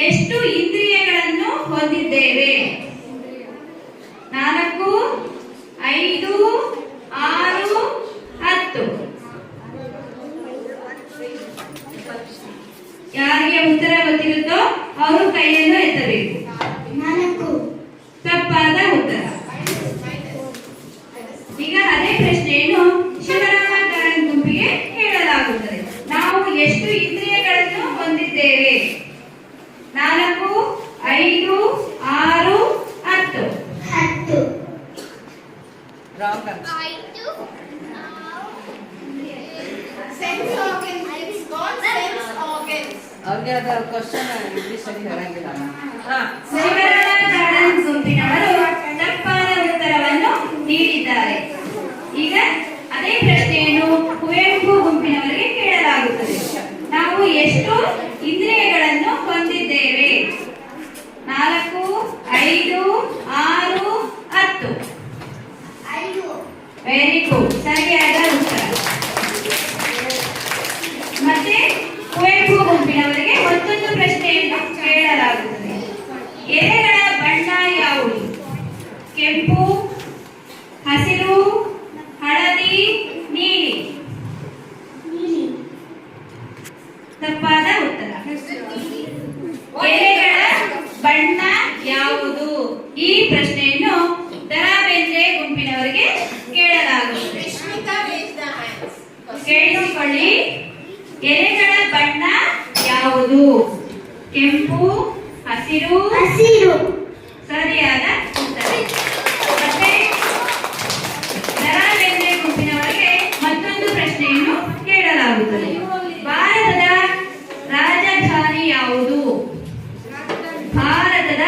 ಎಷ್ಟು ಇಂದ್ರಿಯಗಳನ್ನು ಹೊಂದಿದ್ದೇವೆ? 4, 5, 6, 10. ಯಾರಿಗೆ ಉತ್ತರ ಗೊತ್ತಿರುತ್ತೋ ಅವರು ಕೈಯನ್ನು ಎತ್ತಬೇಕು. 4 ತಪ್ಪಾದ ಉತ್ತರ. ಈಗ ಅದೇ ಪ್ರಶ್ನೆಯನ್ನು ಶಿವರಾಮ ಕಾರಂತ ಗುಂಪಿಗೆ ಕೇಳಲಾಗುತ್ತದೆ. ನಾವು ಎಷ್ಟು ಇಂದ್ರಿಯಗಳನ್ನು ಹೊಂದಿದ್ದೇವೆ? 4, 5, 6, 10. 10. Wrong answer. Sense organs. It's got sense organs. ಅವ್ರಿಗೆ ಅದರ ಕ್ವಶನ್ ಇಂಗ್ಲಿಷ್ ಅಲ್ಲಿ ಹೇಳಂಗಿಲ್ಲ. ಶಿವರಾಮ ಕಾರಂತ ಗುಂಪಿನವರು ತಪ್ಪಾದ ಉತ್ತರವನ್ನು ನೀಡಿದ್ದಾರೆ. ಈಗ ಅದೇ ಪ್ರಶ್ನೆಯನ್ನು ಕುವೆಂಪು ಗುಂಪಿನವರಿಗೆ ಕೇಳಲಾಗುತ್ತದೆ. ನಾವು ಎಷ್ಟು ಇಂದ್ರಿಯಗಳನ್ನು ಹೊಂದಿದ್ದೇವೆ? 4, 5, 6, 10. 5. ವೆರಿ ಗುಡ್, ಸರಿಯಾದ ಉತ್ತರ. ಮತ್ತೆ ಕುವೆಂಪು ಗುಂಪಿನವರಿಗೆ ಮತ್ತೊಂದು ಪ್ರಶ್ನೆಯನ್ನು ಕೇಳಲಾಗುತ್ತದೆ. ಎಲೆಗಳ ಬಣ್ಣ ಯಾವುದು? ಕೆಂಪು, ಹಸಿರು, ಹಳದಿ, ನೀಲಿ. ತಪ್ಪಾದ ಉತ್ತರ. ಎಲೆಗಳ ಬಣ್ಣ ಯಾವುದು? ಈ ಪ್ರಶ್ನೆಯನ್ನು ದರಾ ಬೇಂದ್ರೆ ಗುಂಪಿನವರಿಗೆ ಕೇಳಲಾಗುತ್ತದೆ. ಕೇಳಿಸಿಕೊಳ್ಳಿ. ಎಲೆಗಳ ಬಣ್ಣ ಯಾವುದು? ಕೆಂಪು, ಹಸಿರು, ಸರಿಯಾದ ಉತ್ತರ. ಮತ್ತೆ ದರಾ ಬೇಂದ್ರೆ ಗುಂಪಿನವರಿಗೆ ಮತ್ತೊಂದು ಪ್ರಶ್ನೆಯನ್ನು ಕೇಳಲಾಗುತ್ತದೆ. ಭಾರತದ ರಾಜಧಾನಿ ಯಾವುದು? ಭಾರತದ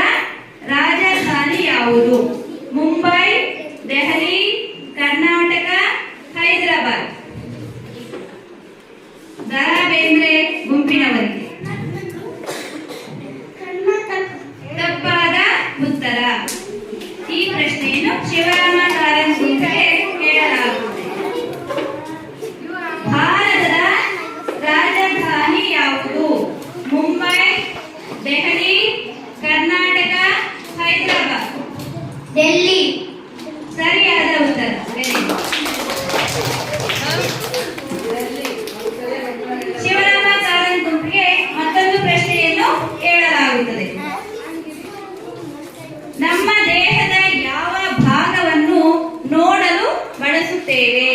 ರಾಜಧಾನಿ ಯಾವುದು? ಮುಂಬೈ, ದೆಹಲಿ, ಕರ್ನಾಟಕ, ಹೈದರಾಬಾದ್. ದರಾ ಬೇಂದ್ರೆ ಗುಂಪಿನವರಿಗೆ ತಪ್ಪಾದ ಉತ್ತರ. ಈ ಪ್ರಶ್ನೆಯನ್ನು ಶಿವರಾಮ ಕಾರಂತ ಗುಂಪಿಗೆ ಕೇಳಲಾಗುತ್ತದೆ. ಭಾರತದ ರಾಜಧಾನಿ ಯಾವುದು? ಮುಂಬೈ, ದೆಹಲಿ, ಕರ್ನಾಟಕ, ಹೈದರಾಬಾದ್. ಡೆಲ್ಲಿ. ಸರಿಯಾದ ಉತ್ತರ. Very good. ಶಿವರಾಮ ಕಾರಂತ ಗುಂಪಿಗೆ ಮತ್ತೊಂದು ಪ್ರಶ್ನೆಯನ್ನು ಕೇಳಲಾಗುತ್ತದೆ. ನಮ್ಮ ದೇಹದ ಯಾವ ಭಾಗವನ್ನು ನೋಡಲು ಬಳಸುತ್ತೇವೆ?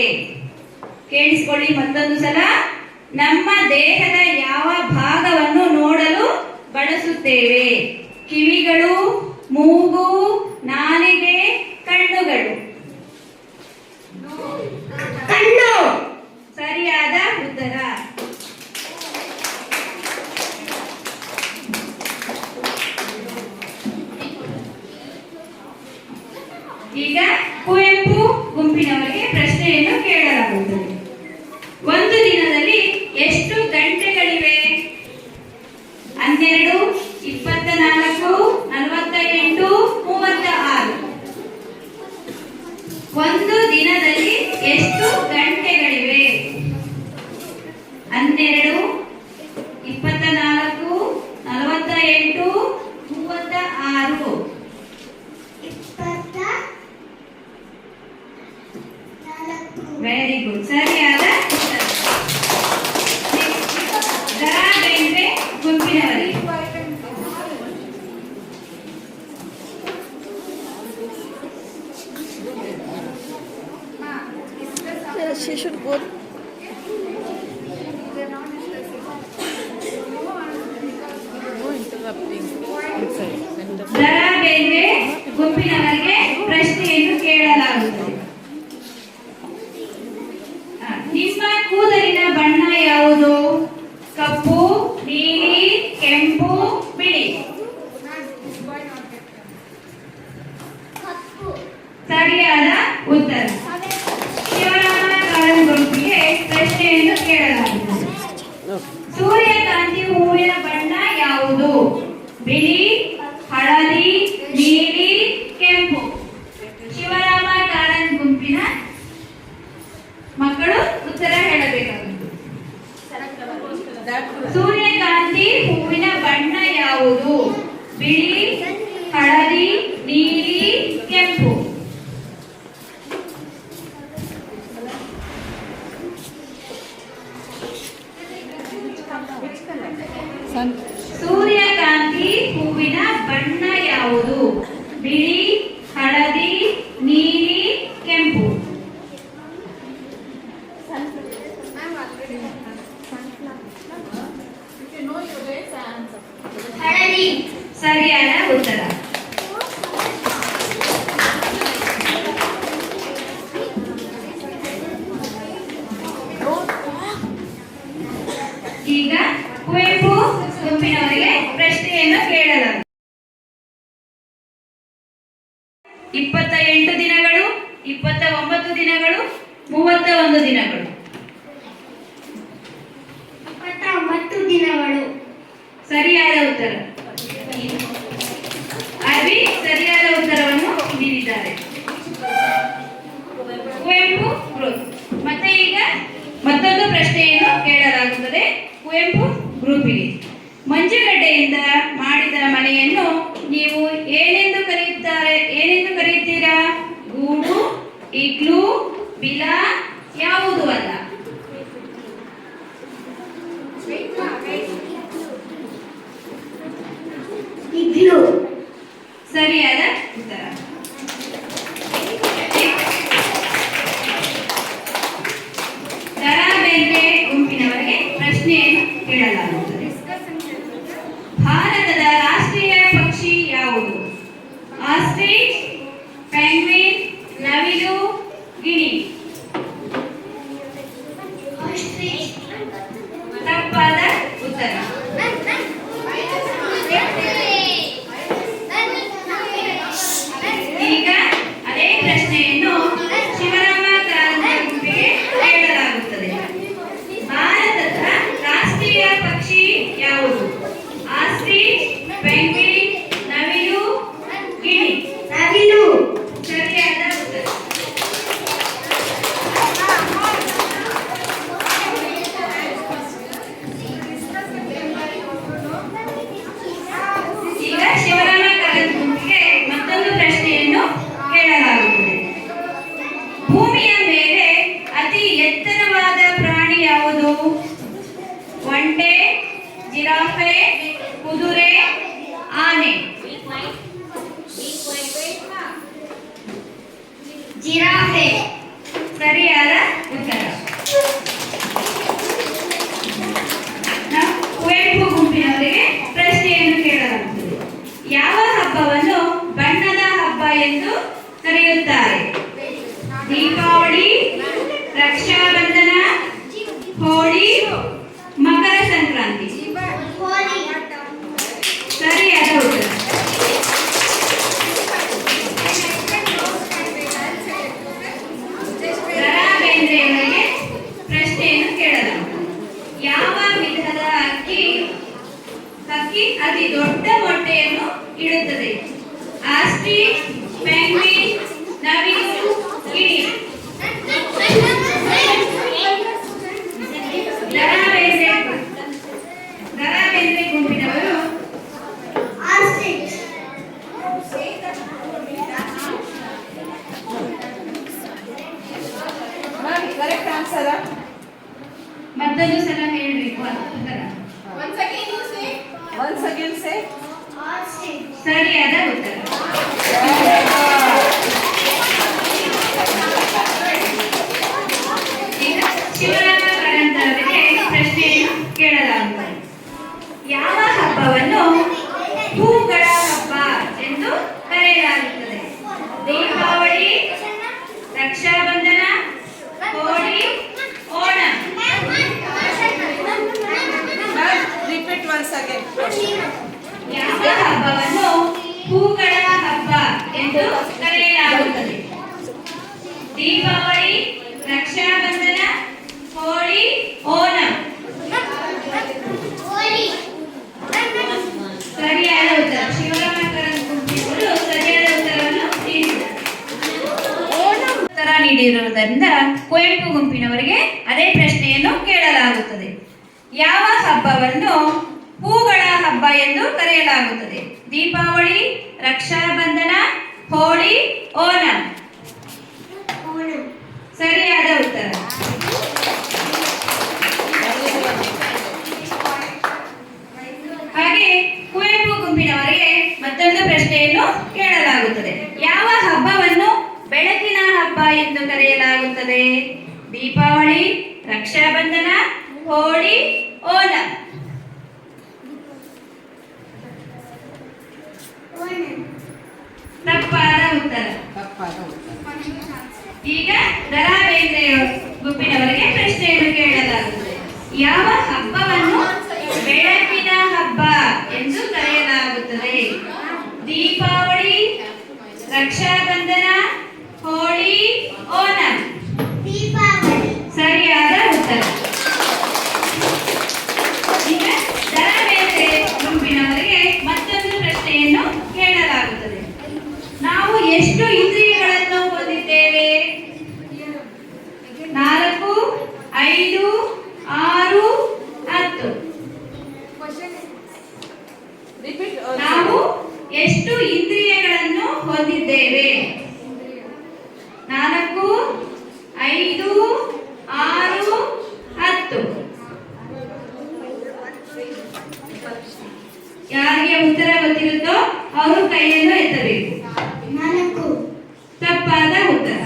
ಕೇಳಿಸಿಕೊಳ್ಳಿ ಮತ್ತೊಂದು ಸಲ. ನಮ್ಮ ದೇಹದ ಯಾವ ಭಾಗವನ್ನು ನೋಡಲು ಬಳಸುತ್ತೇವೆ? ಕಿವಿಗಳು, ಮೂಗು, ನಾಲಿಗೆ, ಕಣ್ಣುಗಳು. ಕಣ್ಣು. ಸರಿಯಾದ ಉತ್ತರ. ಈಗ ಕುವೆಂಪು ಗುಂಪಿನವರಿಗೆ ಪ್ರಶ್ನೆಯನ್ನು ಕೇಳಲಾಗುತ್ತದೆ. ಒಂದು ದಿನದಲ್ಲಿ ಎಷ್ಟು ಗಂಟೆಗಳಿವೆ? 12, 24, 48, 36. ಒಂದು 12, 24, 48, 36. 24. ವೆರಿ ಗುಡ್, ಸರಿಯಾದ ಉತ್ತರ. ದರ Bendre ಗುಂಪಿನವರಿಗೆ. She should go. No interrupting. Inside. ದರ ಬೇಂದ್ರೆ ಗುಂಪಿನವರಿಗೆ ಪ್ರಶ್ನೆಯನ್ನು ಕೇಳಲಾಗುತ್ತದೆ. ನಿಮ್ಮ ಕೂದಲಿನ ಬಣ್ಣ ಯಾವುದು? ಕಪ್ಪು, ನೀಲಿ, ಕೆಂಪು, ಬಿಳಿ. ಕಪ್ಪು. ಸರಿಯಾದ ಉತ್ತರ. ಶಿವರಾಮ ಕಾರಂತ ಗುಂಪಿಗೆ ಪ್ರಶ್ನೆಯನ್ನು ಕೇಳಲಾಗುತ್ತದೆ. ಸೂರ್ಯಕಾಂತಿ ಹೂವಿನ ಬಣ್ಣ ಯಾವುದು? ಬಿಳಿ, ಹಳದಿ, ನೀಲಿ, ಕೆಂಪು. ಶಿವರಾಮ ಕಾರಂತ ಗುಂಪಿನ ಮಕ್ಕಳು ಉತ್ತರ ಹೇಳಬೇಕಾಗುತ್ತೆ. ಸೂರ್ಯಕಾಂತಿ ಹೂವಿನ ಬಣ್ಣ ಯಾವುದು? ಬಿಳಿ, ಹಳದಿ, ನೀಲಿ, ಕೆಂಪು. ಸೂರ್ಯಕಾಂತಿ ಹೂವಿನ ಬಣ್ಣ ಯಾವುದು? ಬಿಳಿ, ಹಳದಿ, ನೀಲಿ, ಕೆಂಪು. ಹಳದಿ. ಸರಿಯಾದ ಉತ್ತರ. ಈಗ ಕುವೆಂಪು ಗುಂಪಿನವರಿಗೆ ಪ್ರಶ್ನೆಯನ್ನು ಕೇಳಲಾಗುತ್ತದೆ. 28 ದಿನಗಳು, 29 ದಿನಗಳು, 31 ದಿನಗಳು. 29 ದಿನಗಳು. ಸರಿಯಾದ ಉತ್ತರ. ಅರ್ವಿ ಸರಿಯಾದ ಉತ್ತರವನ್ನು ನೀಡಿದ್ದಾರೆ. ಕುವೆಂಪು ಗ್ರೂಪ್. ಮತ್ತೆ ಈಗ ಮತ್ತೊಂದು ಪ್ರಶ್ನೆಯನ್ನು ಕೇಳಲಾಗುತ್ತದೆ ಕುವೆಂಪು ಗ್ರೂಪಿಗೆ. ಮಂಜುಗಡ್ಡೆಯಿಂದ ಮಾಡಿದ ಮನೆಯನ್ನು ನೀವು ಏನೆಂದು ಕರೆಯುತ್ತೀರಾ? ಗೂಡು, ಇಗ್ಲು, ಬಿಲ, ಯಾವುದು ಅಲ್ಲ? ಇಗ್ಲು. ಸರಿಯಾದ ಉತ್ತರ. ದರ ಬೇಂದ್ರೆ ಗುಂಪಿನವರಿಗೆ ಪ್ರಶ್ನೆಯನ್ನು ಕೇಳಲಾಗುತ್ತದೆ. ಭಾರತದ ರಾಷ್ಟ್ರೀಯ ಪಕ್ಷಿ ಯಾವುದು? ಆಸ್ಟ್ರಿಚ್, ಪೆಂಗ್ವಿನ್, ನವಿಲು, ಗಿಣಿ. ತಪ್ಪಾದ ಉತ್ತರ. ಈಗ ಅದೇ ಪ್ರಶ್ನೆಯನ್ನು ಶಿವರಾಮ ಕಾರಂತ ಗುಂಪಿಗೆ ಕೇಳಲಾಗುತ್ತದೆ. ಭಾರತದ ರಾಷ್ಟ್ರೀಯ ಪಕ್ಷಿ ಯಾವುದು? ಆಸ್ಟ್ರಿಚ್, ಪೆಂಗ್ವಿನ್, ನವಿಲು, ಗಿಣಿ. ನವಿಲು. ಸರಿಯಾದ ಉತ್ತರ. ಈಗ ಶಿವರಾಮ ಕಾರಂತ ಗುಂಪಿಗೆ ಮತ್ತೊಂದು ಪ್ರಶ್ನೆಯನ್ನು ಕೇಳಲಾಗುತ್ತದೆ. ಭೂಮಿಯ ಮೇಲೆ ಅತಿ ಎತ್ತರವಾದ ಪ್ರಾಣಿ ಯಾವುದು? ಒಂಟೆ, ಜಿರಾಫೆ, ಕುದುರೆ, ಆನೆ. ಜಿರಾಫೆ. ಸರಿಯಾದ ಉತ್ತರ. ನಾವು ಕುವೆಂಪು ಗುಂಪಿನವರಿಗೆ ಪ್ರಶ್ನೆಯನ್ನು ಕೇಳಲಾಗುತ್ತದೆ. ಯಾವ ಹಬ್ಬವನ್ನು ಬಣ್ಣದ ಹಬ್ಬ ಎಂದು ಕರೆಯುತ್ತಾರೆ? ದೀಪಾವಳಿ, ರಕ್ಷಾಬಂಧನ, ಹೋಳಿ, ಮಕರ ಸಂಕ್ರಾಂತಿ. ಹೋಳಿ. ಸರಿಯಾದ ಉತ್ತರ. ದರ ಬೇಂದ್ರೆಯವರಿಗೆ ಪ್ರಶ್ನೆಯನ್ನು ಕೇಳಲಾಗುತ್ತದೆ. ಯಾವ ವಿಧದ ಹಕ್ಕಿ ಅತಿ ದೊಡ್ಡ ಮೊಟ್ಟೆಯನ್ನು ಇಡುತ್ತದೆ? ಆಸ್ಟ್ರಿಚ್, ಪೆಂಗ್ವಿನ್, ನವಿಲು, ಗಿಣಿ. ದರ ಬೇಂದ್ರೆ ಮತ್ತೊಂದು ಸಲ ಹೇಳಬೇಕು ಉತ್ತರ. Once again say. ಸರಿಯಾದ ಉತ್ತರ. ಈಗ ಶಿವರಾಮ ಕಾರಂತರವರಿಗೆ ಪ್ರಶ್ನೆಯನ್ನು ಕೇಳಲಾಗುತ್ತದೆ. ಯಾವ ಹಬ್ಬವನ್ನು ಹೂಗಳ ಹಬ್ಬ ಎಂದು ಕರೆಯಲಾಗುತ್ತದೆ? Deepavali, Raksha Bandhan, Holi, Onam. Repeat once again. ಯಾವ ಹಬ್ಬವನ್ನು ಹೂಗಳ ಹಬ್ಬ ಎಂದು ಕರೆಯಲಾಗುತ್ತದೆ? ದೀಪಾವಳಿ, ರಕ್ಷಾಬಂಧನ, ಹೋಳಿ, ಓಣಂ. ಸರಿಯಾದ ಉತ್ತರ. ಶಿವರಾಮ ಕಾರಂತರವರು ಸರಿಯಾದ ಉತ್ತರವನ್ನು ನೀಡಿದ್ದಾರೆ. ಉತ್ತರ ನೀಡಿರುವುದರಿಂದ ಕುವೆಂಪು ಗುಂಪಿನವರಿಗೆ ಅದೇ ಪ್ರಶ್ನೆಯನ್ನು ಕೇಳಲಾಗುತ್ತದೆ. ಯಾವ ಹಬ್ಬವನ್ನು ಹೂಗಳ ಹಬ್ಬ ಎಂದು ಕರೆಯಲಾಗುತ್ತದೆ? ದೀಪಾವಳಿ, ರಕ್ಷಾಬಂಧನ, ಹೋಳಿ, ಓಣಂ. ಸರಿಯಾದ ಉತ್ತರ. ಹಾಗೆ ಕುವೆಂಪು ಗುಂಪಿನವರಿಗೆ ಮತ್ತೊಂದು ಪ್ರಶ್ನೆಯನ್ನು ಕೇಳಲಾಗುತ್ತದೆ. ಯಾವ ಹಬ್ಬವನ್ನು ಬೆಳಕಿನ ಹಬ್ಬ ಎಂದು ಕರೆಯಲಾಗುತ್ತದೆ? ದೀಪಾವಳಿ, ರಕ್ಷಾಬಂಧನ, ಹೋಳಿ, ಓಣಂ. ತಪ್ಪಾದ ಉತ್ತರ. ಈಗ ದರಾ ಬೇಂದ್ರೆ ಗುಂಪಿನವರಿಗೆ ಪ್ರಶ್ನೆಯನ್ನು ಕೇಳಲಾಗುತ್ತದೆ. ಯಾವ ಹಬ್ಬವನ್ನು ಬೆಳಕಿನ ಹಬ್ಬ ಎಂದು ಕರೆಯಲಾಗುತ್ತದೆ? ದೀಪಾವಳಿ, ರಕ್ಷಾಬಂಧನ, ಹೋಳಿ, ಓಣಂ. ಸರಿಯಾದ ಉತ್ತರ. ಈಗ ದರಾ ಬೇಂದ್ರೆ ಗುಂಪಿನವರಿಗೆ ಮತ್ತೊಂದು ಪ್ರಶ್ನೆಯನ್ನು ಕೇಳಲಾಗುತ್ತದೆ. ನಾವು ಎಷ್ಟು ಇಂದ್ರಿಯಗಳನ್ನು ಹೊಂದಿದ್ದೇವೆ? 4, 5, 6, 10. Repeat. ನಾವು ಎಷ್ಟು ಇಂದ್ರಿಯಗಳನ್ನು ಹೊಂದಿದ್ದೇವೆ? 4, 5, 6, 10. ಯಾರಿಗೆ ಉತ್ತರ ಗೊತ್ತಿರುತ್ತೋ ಅವರು ಕೈಯನ್ನು ಎತ್ತಬೇಕು. ತಪ್ಪಾದ ಉತ್ತರ.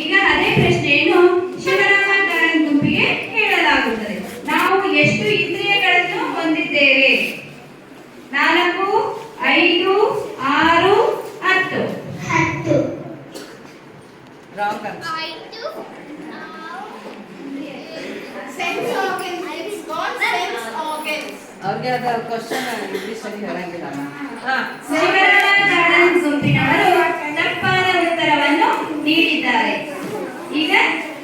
ಈಗ ಅದೇ ಪ್ರಶ್ನೆಯನ್ನು ಶಿವರಾಮ ಕಾರಂತ ಗುಂಪಿಗೆ ಕೇಳಲಾಗುತ್ತದೆ. ನಾವು ಎಷ್ಟು ಇಂದ್ರಿಯಗಳನ್ನು ಹೊಂದಿದ್ದೇವೆ? 4, 5, 6, 10. Wrong answer. ಅವ್ರಿಗೆ ಅದು ಕ್ವಶನ್ ಇಂಗ್ಲಿಷ್ ಅಲ್ಲಿ ಹೇಳಂಗಿಲ್ಲ. ಶಿವರಾಮ ಕಾರಂತ ಗುಂಪಿನವರು ತಪ್ಪಾದ ಉತ್ತರವನ್ನು ನೀಡಿದ್ದಾರೆ. ಈಗ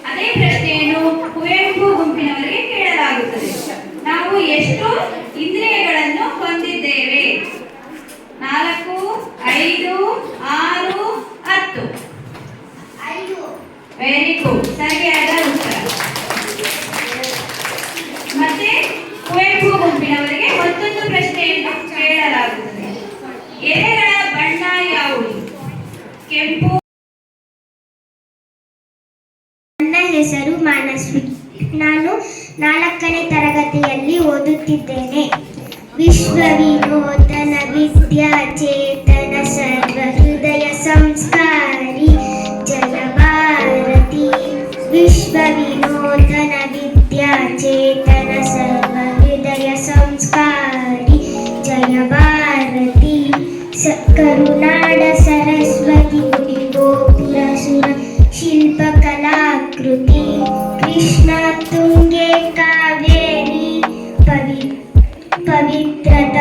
ಅದೇ ಪ್ರಶ್ನೆಯನ್ನು ಕುವೆಂಪು ಗುಂಪಿನವರಿಗೆ ಕೇಳಲಾಗುತ್ತದೆ. ನಾವು ಎಷ್ಟು ಇಂದ್ರಿಯಗಳನ್ನು ಹೊಂದಿದ್ದೇವೆ? 4, 5, 6, 10. Very good. ಸರಿಯಾದ ಉತ್ತರ. ಮತ್ತೆ ಕುವೆಂಪು ಗುಂಪಿನವರಿಗೆ ಮತ್ತೊಂದು ಪ್ರಶ್ನೆಯನ್ನು ಕೇಳಲಾಗುತ್ತದೆ. ಎಲೆಗಳ ಬಣ್ಣ ಯಾವುದು? ಕೆಂಪು. ನನ್ನ ಹೆಸರು ಮಾನಸ್ವಿ. ನಾನು 4ನೇ ತರಗತಿಯಲ್ಲಿ ಓದುತ್ತಿದ್ದೇನೆ. ವಿಶ್ವ ವಿನೂತನ ವಿದ್ಯಾಚೇತನ ಸರ್ವ ಹೃದಯ ಸಂಸ್ಕಾರಿ ಜಯ ಭಾರತಿ. ವಿಶ್ವ ವಿನೂತನ ವಿದ್ಯಾಚೇತನ ಸರ್ವ ಹೃದಯ ಸಂಸ್ಕಾರಿ ಜಯ ಭಾರತಿ. ಕರುನಾಡ ಸರಸ್ವತಿ ಗುಡಿ ಗೋಪುರ ಸುರ ಶಿಲ್ಪಕಲಾಕೃತಿ. ಕೃಷ್ಣ ತುಂಗೆ ಕಾವೇರಿ ಪವಿತ್ರತ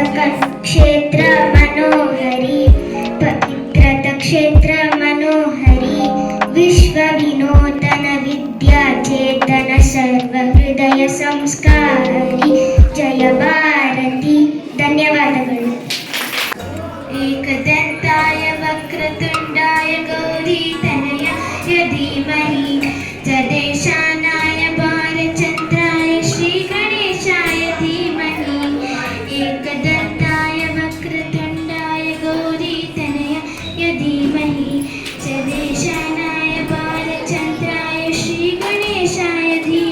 ಕ್ಷೇತ್ರ ಮನೋಹರಿ. ಪವಿತ್ರತ ಕ್ಷೇತ್ರ ಮನೋಹರಿ. ವಿಶ್ವ ವಿನೂತನ ವಿದ್ಯಾಚೇತನ ಸರ್ವ ಹೃದಯ ಸಂಸ್ಕಾರಿ ಜಯ ಭಾರತಿ. ಧನ್ಯವಾದಗಳು. ಏಕದಂತಾಯ ವಕ್ರತುಂಡಾಯ ಗೌರೀತನಯಾಯ ಧೀಮಹಿ ಜದೇಶಾನಾಯ ಬಾಲಚಂದ್ರಾಯ ಶ್ರೀ ಗಣೇಶಾಯ ಧೀಮಹಿ. ಏಕದಂತಾಯ ವಕ್ರತುಂಡಾಯ ಗೌರೀತನಯಾಯ ಧೀಮಹಿ ಜದೇಶಾನಾಯ ಬಾಲಚಂದ್ರಾಯ ಶ್ರೀ ಗಣೇಶಾಯ ಧೀಮಹಿ.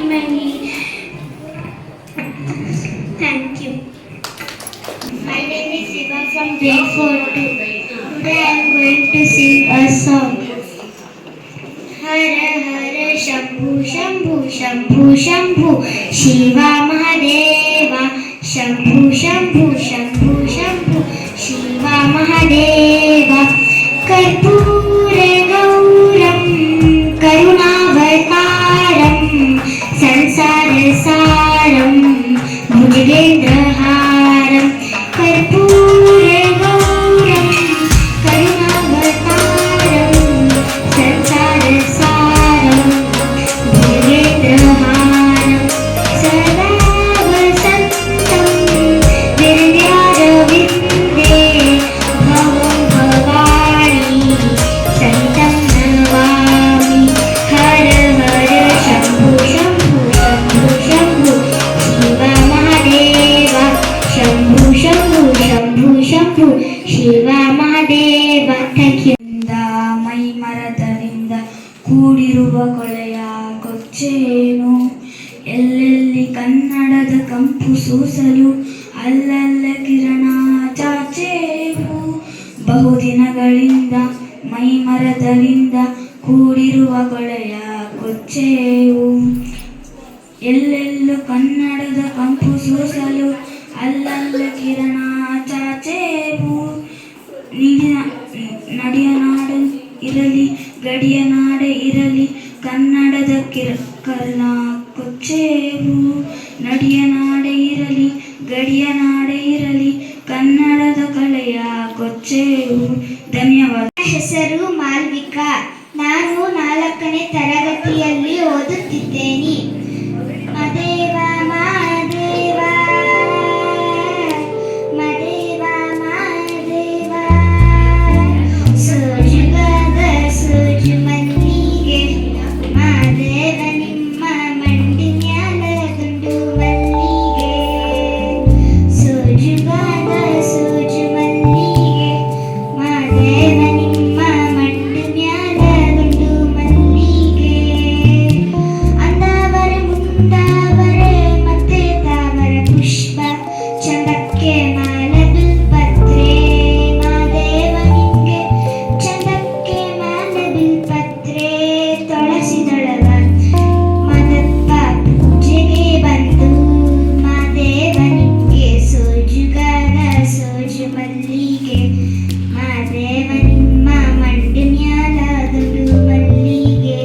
update for today. Today I am going to sing a song. Hara Hara Shambhu Shambhu Shambhu Shambhu Shiva Mahadeva Shambhu Shambhu Shambhu Shambhu Shiva Mahadeva Karpure Gauram Karunavataram Sansara Saram Bhujagendraharam Karpure Gauram Karunavataram Sansara Saram Bhujagendraharam Sada Vasantam Viryadavinde Bhavam Bhavani Santam Navami Hara Hara Shambhu Shambhu Shambhu Shambhu Shiva Mahadeva Shambhu Shambhu Shambhu Shambhu Shiva Mahadeva. Thank you. ಮೈ ಮರದರಿಂದ ಕೂಡಿರುವ ಕೊಳೆಯ ಕೊಚ್ಚೇನು ಎಲ್ಲೆಲ್ಲಿ ಕನ್ನಡದ ಕಂಪು ಸೂಸಲು ಅಲ್ಲಲ್ಲ ಕಿರಣ ಚಾಚೇವು ಬಹುದಿನಗಳಿಂದ ಮೈ ಮರದರಿಂದ ಕೂಡಿರುವ ಕೊಳೆಯ ಕೊಚ್ಚೇವು ಎಲ್ಲೆಲ್ಲೂ ಕನ್ನಡದ ಕಂಪು ಸೂಸಲು ಅಲ್ಲಲ್ಲ ಕಿರಣ ಚಾಚೇವು ನಡೆಯ ನಾಡು ಇರಲಿ ಗಡಿಯ ನಾಡೆ ಇರಲಿ ಕನ್ನಡದ ಕರ್ಣ ಕೊಚ್ಚೇವು ನಡೆಯ ನಾಡೆ ಇರಲಿ ಗಡಿಯ ನಾಡೆ ಇರಲಿ ಕನ್ನಡದ ಕಲೆಯ ಕೊಚ್ಚೇವು. ಧನ್ಯವಾದ. ಹೆಸರು ಮಾಲ್ವಿಕಾ. ನಾನು 4ನೇ ತರಗತಿಯಲ್ಲಿ ಓದುತ್ತಿದ್ದೇನೆ. ಮದೇವ ಮಾದೇವ ಮದೇವ ಮಾದೇವ ಸೋಜುಗಾದ ಸೋಜು ಮಲ್ಲಿಗೆ ಮಾದೇವ ನಿಮ್ಮ ಮಂಡಿ ಮ್ಯಾಲ ದುಂಡು ಮಲ್ಲಿಗೆ ಸೋಜುಗಾದ ಸೋಜು ಮಲ್ಲಿಗೆ ಮಾದೇವ ನಿಮ್ಮ ಮಂಡಿ ಮ್ಯಾಲ ದುಂಡು ಮಲ್ಲಿಗೆ ಅಂದವರ ಮುಂದಾವರೆ ಮತ್ತೆ ತಾವರ ಪುಷ್ಪ ಚಂದಕ್ಕೆ ಮಾಲ ಬಿಲ್ಪತ್ರೆ ಮಾದೇವ ನಿಂಗೆ ಚಂದಕ್ಕೆ ಮಾಲ ಬಿಲ್ಪತ್ರೆ ತೊಳಸಿದೊಳಗ ಮದಪ್ಪ ಪೂಜೆಗೆ ಬಂದು ಮಾದೇವ ನಿಂಗೆ ಸೋಜುಗಾದ ಸೋಜು ಮಲ್ಲಿಗೆ ಮಾದೇವ ನಿಮ್ಮ ಮಂಡಿ ಮ್ಯಾಲ ದುಂಡು ಮಲ್ಲಿಗೆ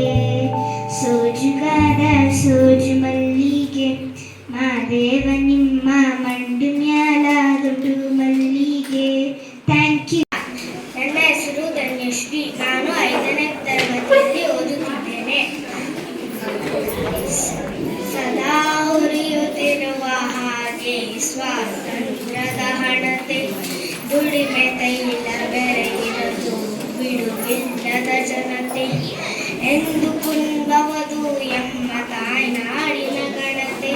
ಸೋಜುಗಾದ ಸೋಜು ಮಲ್ಲಿಗೆ ಮಾದೇವ ನಿಮ್ಮ ಮಂಡಿ ಮ್ಯಾಲ ದುಂಡು ಮಲ್ಲಿಗೆ. Thank you. ನನ್ನ ಹೆಸರು ಧನ್ಯಶ್ರೀ. ನಾನು 5ನೇ ತರಗತಿಯಲ್ಲಿ ಓದುತ್ತಿದ್ದೇನೆ. ಸದಾ ಉರಿಯುತ್ತಿರುವ ಹಾಗೆ ಸ್ವಾತಂತ್ರ್ಯದ ಹಣತೆ ದುಡಿಮೆ ತೈಲ ಬೆರೆಯಿರದು ಬಿಡುವಿಲ್ಲದ ಜನತೆ ಎಂದು ಕುಂಬವದು ಎಮ್ಮ ತಾಯ್ನಾಡಿನ ಗಣತೆ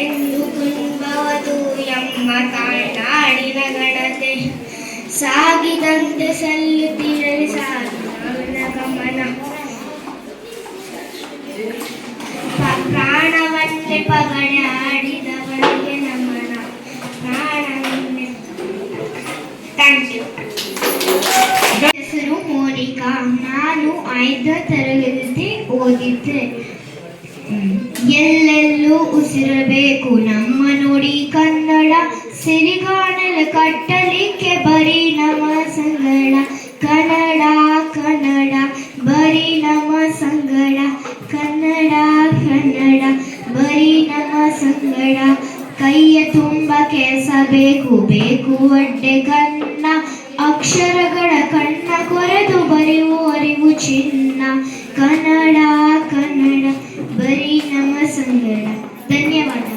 ಎಂದು ಕುಂಬವದು ಎಮ್ಮ ತಾಯ್ನಾಡಿನ ಗಣತೆ ಸಾಗಿದಂತೆ ಸಲ್ಲುತ್ತಿರಲಿ ಸಾಗಿನ ಗಮನ ಪ್ರಾಣವನ್ನೇ ಪಗಡೆ ಆಡಿದವರಿಗೆ ನಮನ ಪ್ರಾಣವನ್ನೇ. Thank you. ಹೆಸರು ಮೋನಿಕಾ. ನಾನು 5ನೇ ತರಗತಿ ಓದಿದ್ದೆ. ಎಲ್ಲೆಲ್ಲೂ ಉಸಿರಬೇಕು ನಮ್ಮ ನುಡಿ ಕನ್ನಡ ಸಿರಿಗಾಣಲು ಕಟ್ಟಲಿಕ್ಕೆ ಬರೀ ನಮ್ಮ ಸಂಗಡ ಕನ್ನಡ ಕನ್ನಡ ಬರೀ ನಮ್ಮ ಸಂಗಡ ಕನ್ನಡ ಕನ್ನಡ ಬರೀ ನಮ್ಮ ಸಂಗಡ ಕೈಯ ತುಂಬ ಕೆಲಸ ಬೇಕು ಬೇಕು ಒಡ್ಡೆ ಕನ್ನ ಅಕ್ಷರಗಳ ಕಣ್ಣ ಕೊರೆದು ಬರೆಯುವ ಅರಿವು ಚಿನ್ನ ಕನ್ನಡ ಕನ್ನಡ ಬರೀ ನಮ್ಮ ಸಂಗಡ. ಧನ್ಯವಾದ.